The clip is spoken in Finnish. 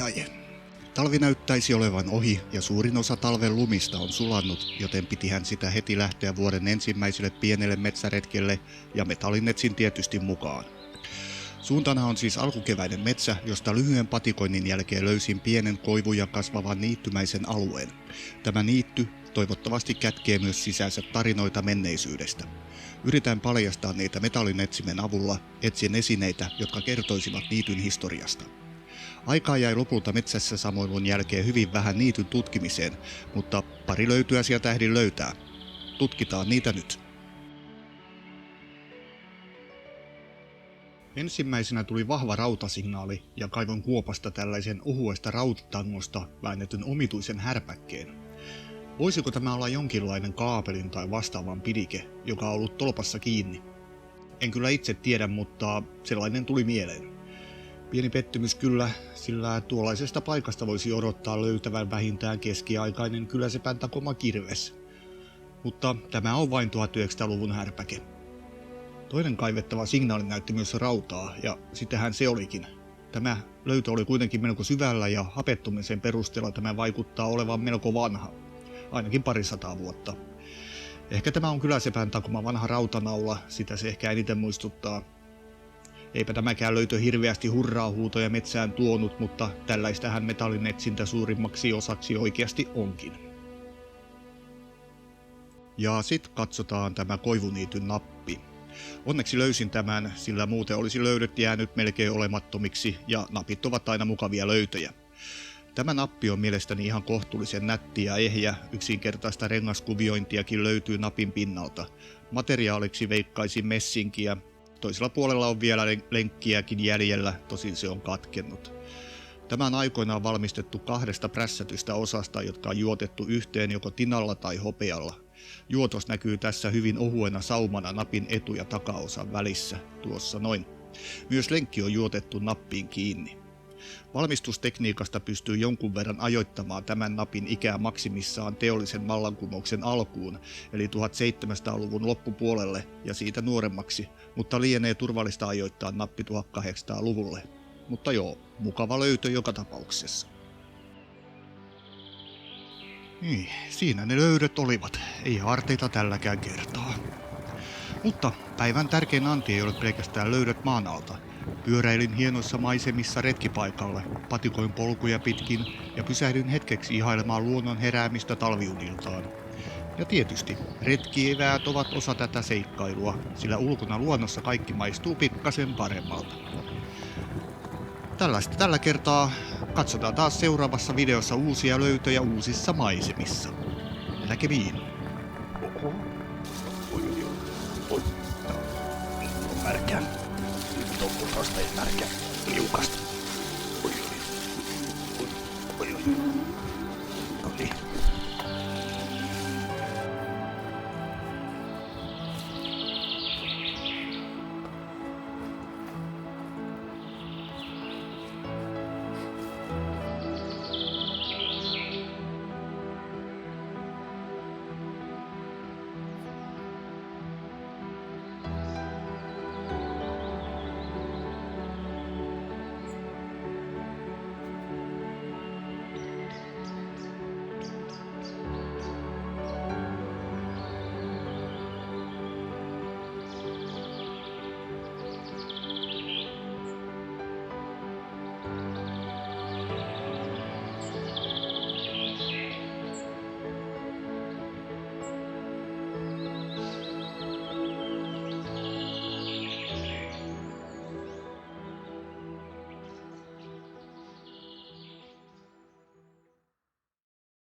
ai. Talvi näyttäisi olevan ohi ja suurin osa talven lumista on sulannut, joten pitihän sitä heti lähteä vuoden ensimmäiselle pienelle metsäretkelle ja metallinetsin tietysti mukaan. Suuntana on siis alkukeväinen metsä, josta lyhyen patikoinnin jälkeen löysin pienen koivuja kasvavan niittymäisen alueen. Tämä niitty toivottavasti kätkee myös sisäänsä tarinoita menneisyydestä. Yritän paljastaa niitä metallinetsimen avulla, etsin esineitä, jotka kertoisivat niityn historiasta. Aikaa jäi lopulta metsässä samoilun jälkeen hyvin vähän niityn tutkimiseen, mutta pari löytyä sieltä ehdin löytää. Tutkitaan niitä nyt. Ensimmäisenä tuli vahva rautasignaali ja kaivoin kuopasta tällaisen ohuesta rautatangosta väännetyn omituisen härpäkkeen. Voisiko tämä olla jonkinlainen kaapelin tai vastaavan pidike, joka on ollut tolpassa kiinni? En kyllä itse tiedä, mutta sellainen tuli mieleen. Pieni pettymys kyllä, sillä tuollaisesta paikasta voisi odottaa löytävän vähintään keskiaikainen kyläsepän takoma kirves. Mutta tämä on vain 1900-luvun härpäke. Toinen kaivettava signaali näytti myös rautaa, ja sitähän se olikin. Tämä löytö oli kuitenkin melko syvällä ja hapettumisen perusteella tämä vaikuttaa olevan melko vanha. Ainakin 200 vuotta. Ehkä tämä on kyläsepän takoma vanha rautanaula, sitä se ehkä eniten muistuttaa. Eipä tämäkään löytö hirveästi hurraa-huutoja metsään tuonut, mutta tällaistähän metallinetsintä suurimmaksi osaksi oikeasti onkin. Ja sit katsotaan tämä koivuniityn nappi. Onneksi löysin tämän, sillä muuten olisi löydöt jäänyt melkein olemattomiksi ja napit ovat aina mukavia löytöjä. Tämä nappi on mielestäni ihan kohtuullisen nätti ja ehjä, yksinkertaista rengaskuviointiakin löytyy napin pinnalta. Materiaaliksi veikkaisin messinkiä. Toisella puolella on vielä lenkkiäkin jäljellä, tosin se on katkennut. Tämä on aikoinaan valmistettu 2 prässätystä osasta, jotka on juotettu yhteen joko tinalla tai hopealla. Juotos näkyy tässä hyvin ohuena saumana napin etu- ja takaosan välissä, tuossa noin. Myös lenkki on juotettu nappiin kiinni. Valmistustekniikasta pystyy jonkun verran ajoittamaan tämän napin ikää maksimissaan teollisen vallankumouksen alkuun, eli 1700-luvun loppupuolelle ja siitä nuoremmaksi, mutta lienee turvallista ajoittaa nappi 1800-luvulle. Mutta joo, mukava löytö joka tapauksessa. Niin, siinä ne löydöt olivat, ei aarteita tälläkään kertaa. Mutta päivän tärkein anti ei ole pelkästään löydöt maan alta. Pyöräilin hienoissa maisemissa retkipaikalle, patikoin polkuja pitkin ja pysähdyin hetkeksi ihailemaan luonnon heräämistä talviuniltaan. Ja tietysti, retkieväät ovat osa tätä seikkailua, sillä ulkona luonnossa kaikki maistuu pikkasen paremmalta. Tällaista tällä kertaa. Katsotaan taas seuraavassa videossa uusia löytöjä uusissa maisemissa. Näkemiin. Oho. Oi. On märkää. Nyt on asteen märkää. Liukasta.